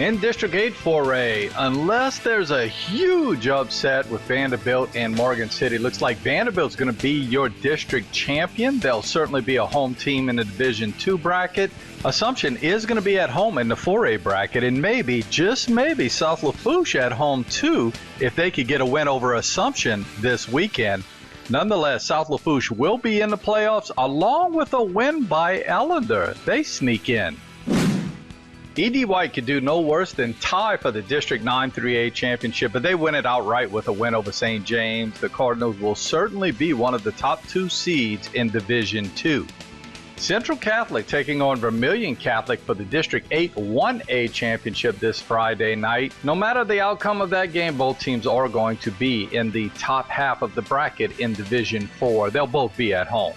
In District 8 4A, unless there's a huge upset with Vanderbilt and Morgan City, looks like Vanderbilt's going to be your district champion. They'll certainly be a home team in the Division 2 bracket. Assumption is going to be at home in the 4A bracket, and maybe, just maybe, South Lafourche at home too if they could get a win over Assumption this weekend. Nonetheless, South Lafourche will be in the playoffs along with a win by Ellender. They sneak in. E.D. White could do no worse than tie for the District 9 3A championship, but they win it outright with a win over St. James. The Cardinals will certainly be one of the top 2 seeds in Division 2. Central Catholic taking on Vermilion Catholic for the District 8 1A championship this Friday night. No matter the outcome of that game, both teams are going to be in the top half of the bracket in Division 4. They'll both be at home.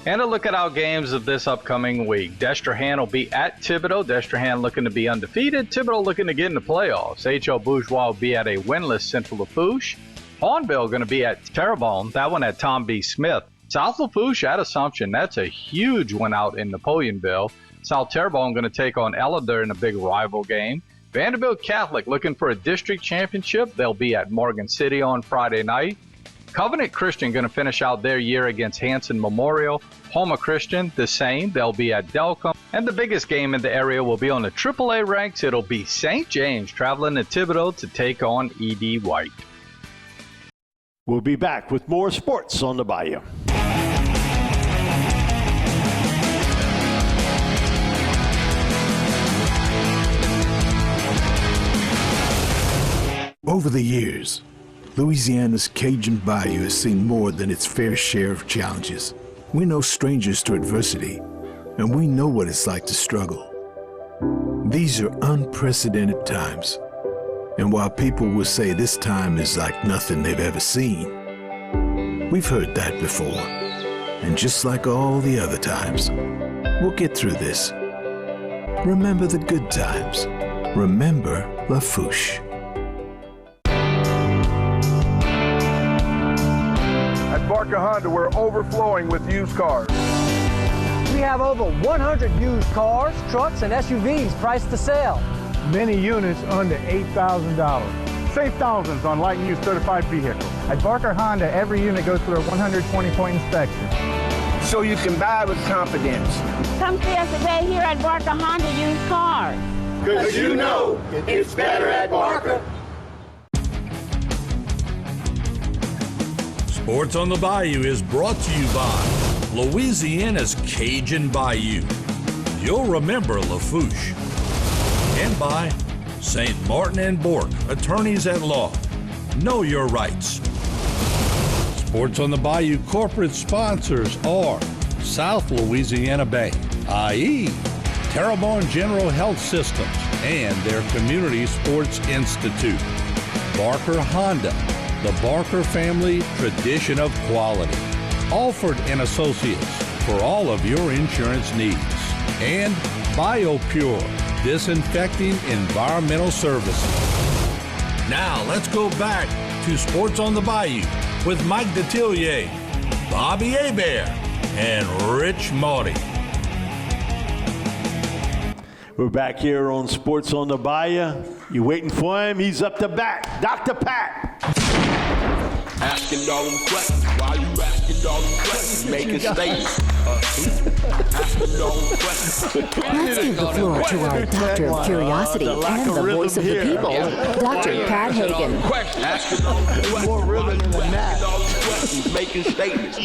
And a look at our games of this upcoming week. Destrehan will be at Thibodeau. Destrehan looking to be undefeated. Thibodeau looking to get in the playoffs. H.L. Bourgeois will be at a winless Central Lafourche. Hornville going to be at Terrebonne. That one at Tom B. Smith. South Lafourche at Assumption, that's a huge one out in Napoleonville. South Terrebonne going to take on Elder in a big rival game. Vanderbilt Catholic looking for a district championship. They'll be at Morgan City on Friday night. Covenant Christian going to finish out their year against Hanson Memorial. Houma Christian, the same. They'll be at Delcom. And the biggest game in the area will be on the AAA ranks. It'll be St. James traveling to Thibodaux to take on E.D. White. We'll be back with more sports on the Bayou. Over the years, Louisiana's Cajun Bayou has seen more than its fair share of challenges. We're no strangers to adversity, and we know what it's like to struggle. These are unprecedented times, and while people will say this time is like nothing they've ever seen, we've heard that before. And just like all the other times, we'll get through this. Remember the good times. Remember Lafourche. At Barker Honda, we're overflowing with used cars. We have over 100 used cars, trucks, and SUVs priced to sell. Many units under $8,000. Save thousands on light and used certified vehicles. At Barker Honda, every unit goes through a 120-point inspection. So you can buy with confidence. Come see us today here at Barker Honda Used Cars. Because you know it's better at Barker. Sports on the Bayou is brought to you by Louisiana's Cajun Bayou. You'll remember Lafourche. And by St. Martin and Bourke, attorneys at law. Know your rights. Sports on the Bayou corporate sponsors are South Louisiana Bank, i.e. Terrebonne General Health Systems and their Community Sports Institute. Barker Honda, the Barker family tradition of quality. Alford and Associates for all of your insurance needs. And BioPure, disinfecting environmental services. Now let's go back to Sports on the Bayou with Mike Detillier, Bobby Hebert, and Rich Maury. We're back here on Sports on the Bayou. You waiting for him? He's up to bat. Dr. Pat. Asking all them questions. Why you asking all them questions? Making statements. Asking all them questions. Let's give the floor to our Doctor of Curiosity and the voice of the people, Dr. Pat Hagen. Asking all them questions. More rhythm than that. All them questions. Making statements.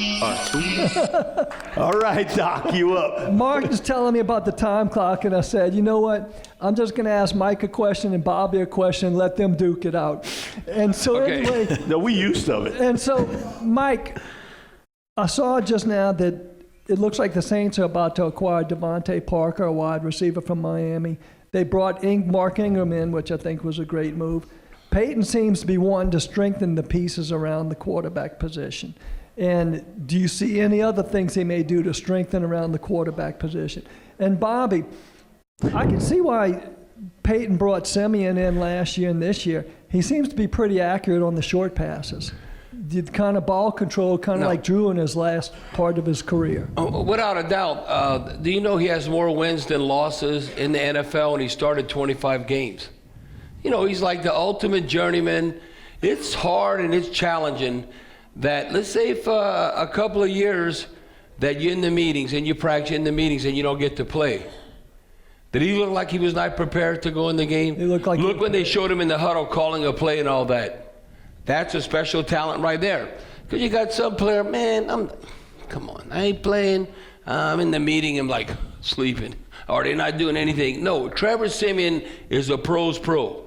All right, Doc, you up. Mark is telling me about the time clock, and I said, you know what? I'm just going to ask Mike a question and Bobby a question and let them duke it out. And so anyway. No, we used of it. And so, Mike, I saw just now that it looks like the Saints are about to acquire Devontae Parker, a wide receiver from Miami. They brought Mark Ingram in, which I think was a great move. Peyton seems to be wanting to strengthen the pieces around the quarterback position. And do you see any other things they may do to strengthen around the quarterback position? And Bobby, I can see why Peyton brought Simeon in last year and this year. He seems to be pretty accurate on the short passes. The kind of ball control, kind of like Drew in his last part of his career. Without a doubt. Do you know he has more wins than losses in the NFL, and he started 25 games? You know, he's like the ultimate journeyman. It's hard and it's challenging that, let's say for a couple of years that you're in the meetings and you practice in the meetings and you don't get to play. Did he look like he was not prepared to go in the game? Look when they showed him in the huddle calling a play and all that. That's a special talent right there. Because you got some player, man, come on, I ain't playing. I'm in the meeting, I'm like sleeping. Or they're not doing anything. No, Trevor Simeon is a pro's pro.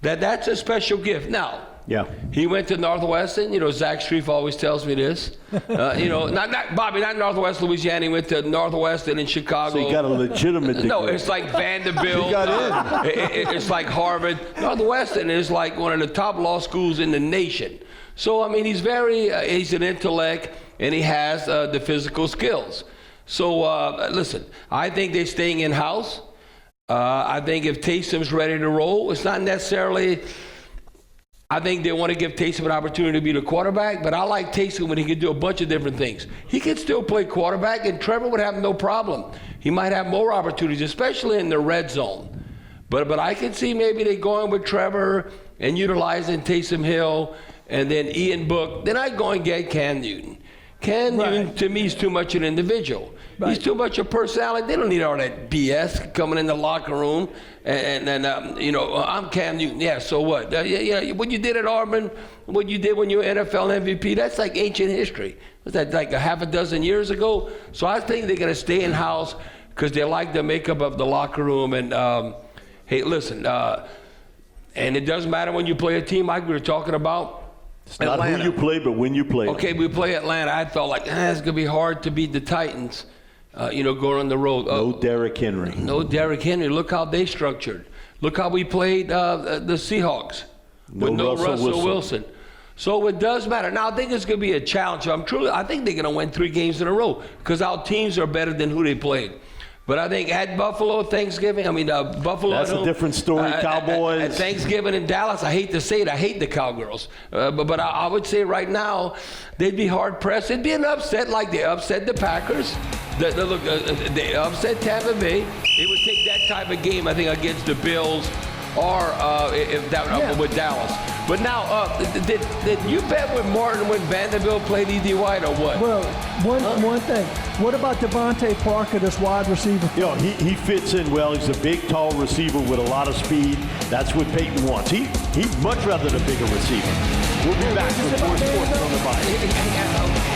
That's a special gift. Now, yeah, he went to Northwestern. You know, Zach Streif always tells me this. You know, not Bobby, not Northwest Louisiana. He went to Northwestern in Chicago. So he got a legitimate degree. No, it's like Vanderbilt. He got in. It's like Harvard. Northwestern is like one of the top law schools in the nation. So I mean, he's an intellect, and he has the physical skills. So listen, I think they're staying in house. I think if Taysom's ready to roll, it's not necessarily. I think they want to give Taysom an opportunity to be the quarterback, but I like Taysom when he can do a bunch of different things. He can still play quarterback, and Trevor would have no problem. He might have more opportunities, especially in the red zone. But I can see maybe they going with Trevor and utilizing Taysom Hill and then Ian Book. Then I'd go and get Cam Newton. Cam Newton, to me, is too much an individual. Right. He's too much a personality. They don't need all that BS coming in the locker room. I'm Cam Newton. Yeah, so what? What you did at Auburn, what you did when you were NFL MVP, that's like ancient history. Was that like a half a dozen years ago? So I think they're going to stay in-house because they like the makeup of the locker room. And, hey, listen, and it doesn't matter when you play a team like we were talking about. It's not Atlanta. Who you play, but when you play. Okay, we play Atlanta. I felt like, it's going to be hard to beat the Titans, going on the road. No Derrick Henry. No Derrick Henry. Look how they structured. Look how we played the Seahawks with no Russell Wilson. So it does matter. Now, I think it's going to be a challenge. I think they're going to win 3 games in a row because our teams are better than who they played. But I think at Buffalo, Buffalo. That's a different story, Cowboys. At Thanksgiving in Dallas, I hate to say it, I hate the Cowgirls. But I would say right now, they'd be hard-pressed. It'd be an upset like they upset the Packers. They upset Tampa Bay. It would take that type of game, I think, against the Bills or with Dallas. But now, did you bet with Martin when Vanderbilt played E.D. White or what? Well, one thing. What about Devontae Parker, this wide receiver? He fits in well. He's a big, tall receiver with a lot of speed. That's what Peyton wants. He'd much rather the bigger receiver. We'll be back with more sports on the Bayou.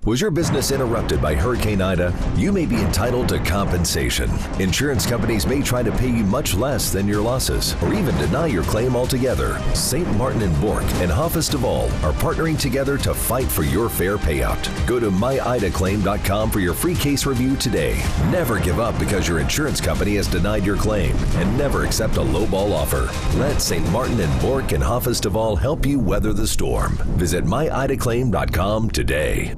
Was your business interrupted by Hurricane Ida? You may be entitled to compensation. Insurance companies may try to pay you much less than your losses, or even deny your claim altogether. St. Martin and Bork and Hoffest of All are partnering together to fight for your fair payout. Go to myidaclaim.com for your free case review today. Never give up because your insurance company has denied your claim, and never accept a lowball offer. Let St. Martin and Bork and Hoffest of All help you weather the storm. Visit myidaclaim.com today.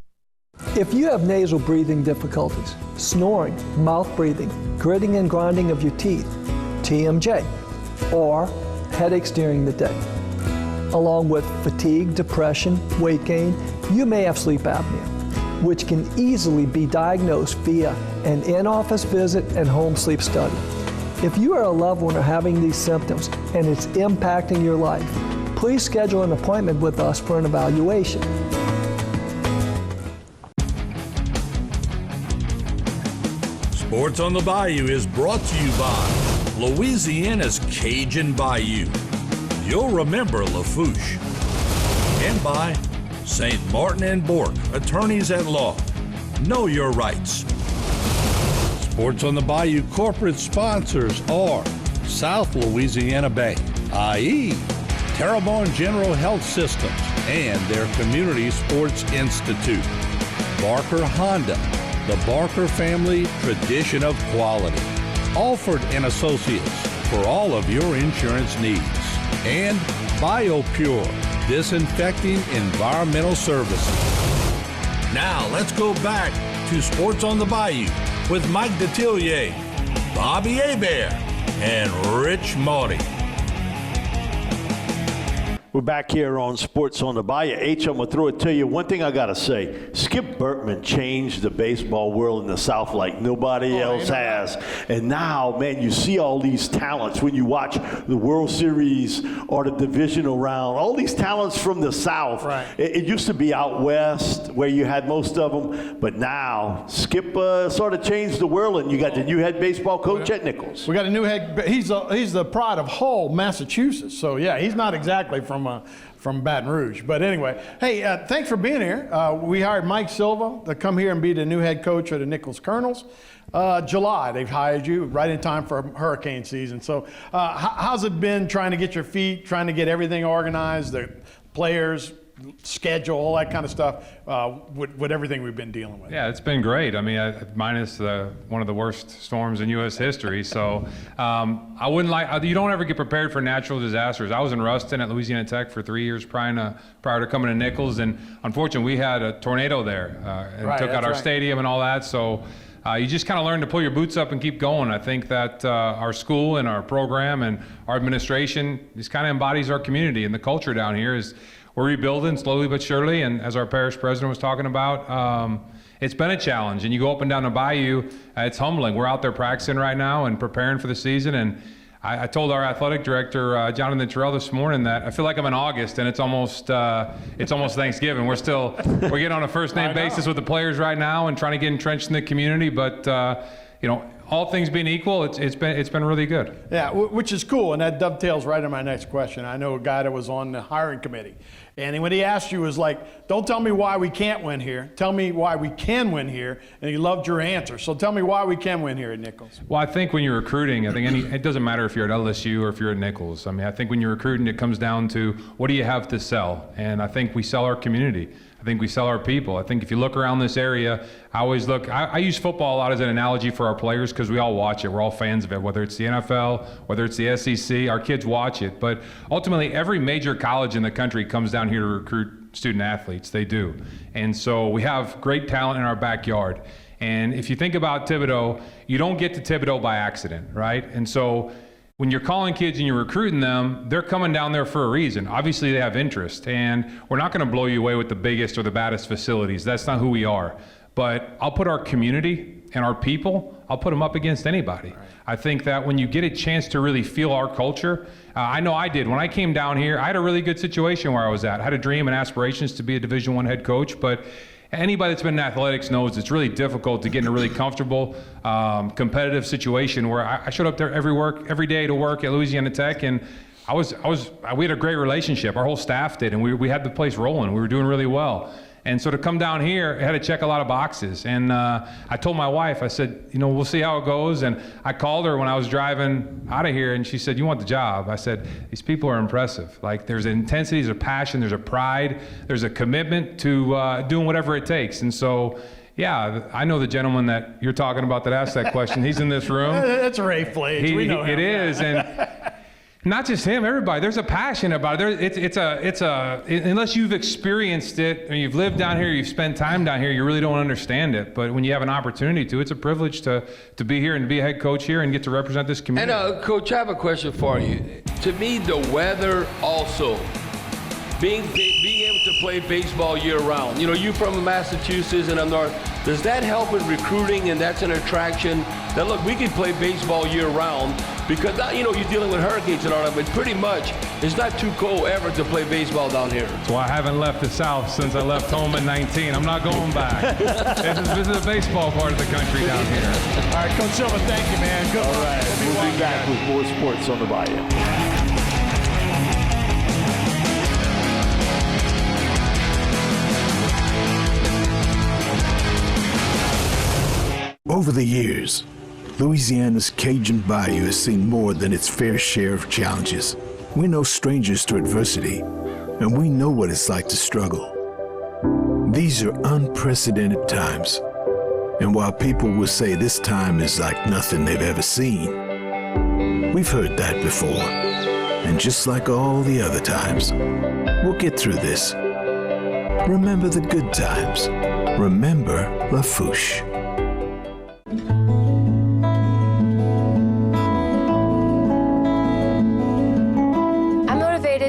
If you have nasal breathing difficulties, snoring, mouth breathing, gritting and grinding of your teeth, TMJ, or headaches during the day, along with fatigue, depression, weight gain, you may have sleep apnea, which can easily be diagnosed via an in-office visit and home sleep study. If you or a loved one are having these symptoms and it's impacting your life, please schedule an appointment with us for an evaluation. Sports on the Bayou is brought to you by Louisiana's Cajun Bayou. You'll remember Lafourche. And by St. Martin and Bork, attorneys at law. Know your rights. Sports on the Bayou corporate sponsors are South Louisiana Bank, i.e. Terrebonne General Health Systems and their Community Sports Institute. Barker Honda, the Barker family tradition of quality. Alford and Associates for all of your insurance needs. And BioPure, disinfecting environmental services. Now let's go back to Sports on the Bayou with Mike Detillier, Bobby Hebert, and Rich Maury. We're back here on Sports on the Bayou. H, I'm going to throw it to you. One thing I got to say, Skip Bertman changed the baseball world in the South like nobody else has. And now, man, you see all these talents when you watch the World Series or the divisional round. All these talents from the South. Right. It used to be out west where you had most of them. But now, Skip sort of changed the world, and you got the new head baseball coach at Nichols. We got a new head. He's the pride of Hull, Massachusetts. So, yeah, he's not exactly from Baton Rouge. But anyway, hey, thanks for being here. We hired Mike Silva to come here and be the new head coach of the Nichols Colonels. July, they've hired you right in time for hurricane season. So how's it been trying to get your feet, trying to get everything organized, the players, schedule, all that kind of stuff, with everything we've been dealing with? Yeah, it's been great. I mean, minus one of the worst storms in U.S. history. So I wouldn't like, you don't ever get prepared for natural disasters. I was in Ruston at Louisiana Tech for 3 years prior to coming to Nichols, and unfortunately we had a tornado there and took out our stadium and all that. So you just kind of learn to pull your boots up and keep going. I think that our school and our program and our administration just kind of embodies our community, and the culture down here is we're rebuilding slowly but surely. And as our parish president was talking about, it's been a challenge. And you go up and down the Bayou, it's humbling. We're out there practicing right now and preparing for the season. And I told our athletic director, Jonathan Terrell, this morning that I feel like I'm in August and it's almost Thanksgiving. We're getting on a first name basis with the players right now and trying to get entrenched in the community. But all things being equal, it's been really good. Yeah, which is cool, and that dovetails right in my next question. I know a guy that was on the hiring committee, and when he asked you, was like, "Don't tell me why we can't win here. Tell me why we can win here." And he loved your answer. So tell me why we can win here at Nichols. Well, I think when you're recruiting, it doesn't matter if you're at LSU or if you're at Nichols. I mean, I think when you're recruiting, it comes down to what do you have to sell, and I think we sell our community. I think we sell our people. I think if you look around this area, I use football a lot as an analogy for our players because we all watch it. We're all fans of it, whether it's the NFL, whether it's the SEC, our kids watch it. But ultimately, every major college in the country comes down here to recruit student athletes. They do. And so we have great talent in our backyard. And if you think about Thibodaux, you don't get to Thibodaux by accident, right? And so when you're calling kids and you're recruiting them, they're coming down there for a reason. Obviously, they have interest, and we're not going to blow you away with the biggest or the baddest facilities. That's not who we are. But I'll put our community and our people, I'll put them up against anybody. Right. I think that when you get a chance to really feel our culture, I know I did. When I came down here, I had a really good situation where I was at. I had a dream and aspirations to be a Division I head coach, but anybody that's been in athletics knows it's really difficult to get in a really comfortable, competitive situation where I showed up there every day to work at Louisiana Tech, and we had a great relationship. Our whole staff did, and we had the place rolling. We were doing really well. And so to come down here, I had to check a lot of boxes. And I told my wife, I said, we'll see how it goes. And I called her when I was driving out of here, and she said, "You want the job?" I said, "These people are impressive. Like, there's an intensity, there's a passion, there's a pride, there's a commitment to doing whatever it takes." And so, yeah, I know the gentleman that you're talking about that asked that question. He's in this room. That's Ray Flage. We know him. It is. And not just him, everybody. There's a passion about it. Unless you've experienced it, or you've lived down here, you've spent time down here, you really don't understand it. But when you have an opportunity to, it's a privilege to be here and be a head coach here and get to represent this community. And Coach, I have a question for you. To me, the weather also, being able to play baseball year round. You from Massachusetts and up north, does that help with recruiting, and that's an attraction that, look, we can play baseball year round? Because, you're dealing with hurricanes and all that, but pretty much it's not too cold ever to play baseball down here. So I haven't left the South since I left home in 19. I'm not going back. This is a baseball part of the country down here. All right, Coach Silva, thank you, man. Good all right, we'll be back with more Sports on the Bayou. Over the years, Louisiana's Cajun Bayou has seen more than its fair share of challenges. We're no strangers to adversity, and we know what it's like to struggle. These are unprecedented times, and while people will say this time is like nothing they've ever seen, we've heard that before. And just like all the other times, we'll get through this. Remember the good times. Remember Lafourche.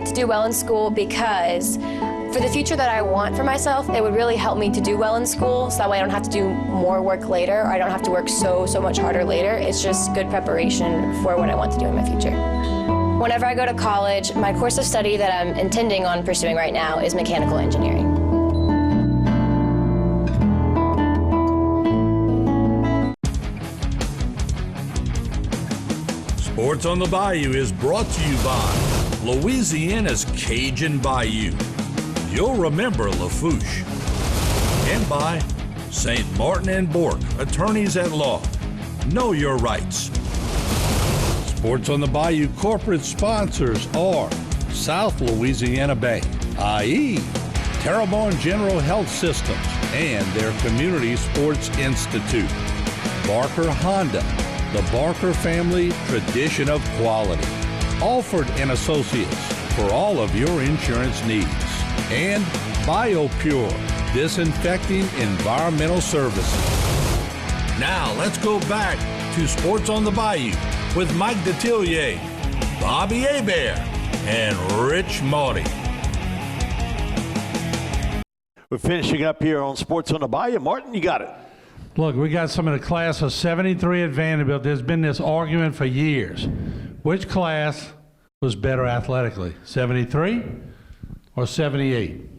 To do well in school because for the future that I want for myself, it would really help me to do well in school, so that way I don't have to do more work later, or I don't have to work so much harder later. It's just good preparation for what I want to do in my future. Whenever I go to college, my course of study that I'm intending on pursuing right now is mechanical engineering. Sports on the Bayou is brought to you by Louisiana's Cajun Bayou. You'll remember Lafourche. And by St. Martin and Bourke, attorneys at law. Know your rights. Sports on the Bayou corporate sponsors are South Louisiana Bank, i.e. Terrebonne General Health Systems and their Community Sports Institute. Barker Honda, the Barker family tradition of quality. Alford and Associates for all of your insurance needs. And BioPure, disinfecting environmental services. Now let's go back to Sports on the Bayou with Mike Detillier, Bobby Hebert, and Rich Motti. We're finishing up here on Sports on the Bayou. Martin, you got it. Look, we got some of the class of 73 at Vanderbilt. There's been this argument for years. Which class was better athletically, 73 or 78?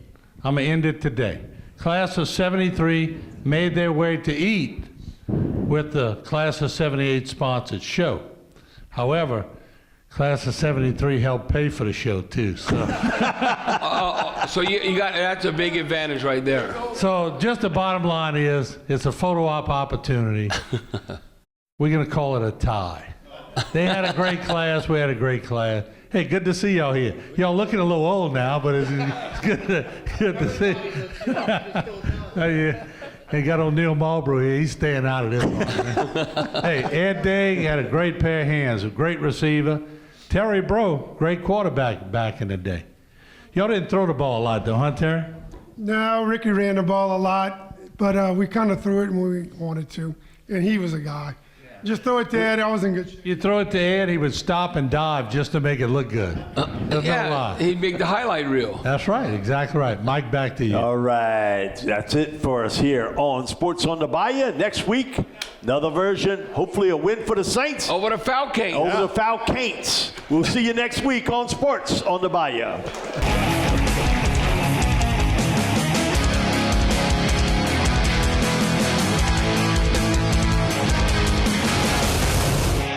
I'm going to end it today. Class of 73 made their way to eat with the class of 78 sponsored show. However, class of 73 helped pay for the show too. So, so you got, that's a big advantage right there. so just the bottom line is, it's a photo op opportunity. We're going to call it a tie. They had a great class. We had a great class. Hey, good to see y'all here. Y'all looking a little old now, but it's good to see. Yeah. They got old Neil Marlboro here. He's staying out of this one. Hey, Ed Day had a great pair of hands, a great receiver. Terry Bro, great quarterback back in the day. Y'all didn't throw the ball a lot, though, huh, Terry? No, Ricky ran the ball a lot, but we kind of threw it when we wanted to, and he was a guy. Just throw it to Ed. I was in good shape. You throw it to Ed, he would stop and dive just to make it look good. There's no lie. He'd make the highlight reel. That's right, exactly right. Mike, back to you. All right, that's it for us here on Sports on the Bayou. Next week, another version, hopefully a win for the Saints. Over the Falcons. Over the Falcons. We'll see you next week on Sports on the Bayou.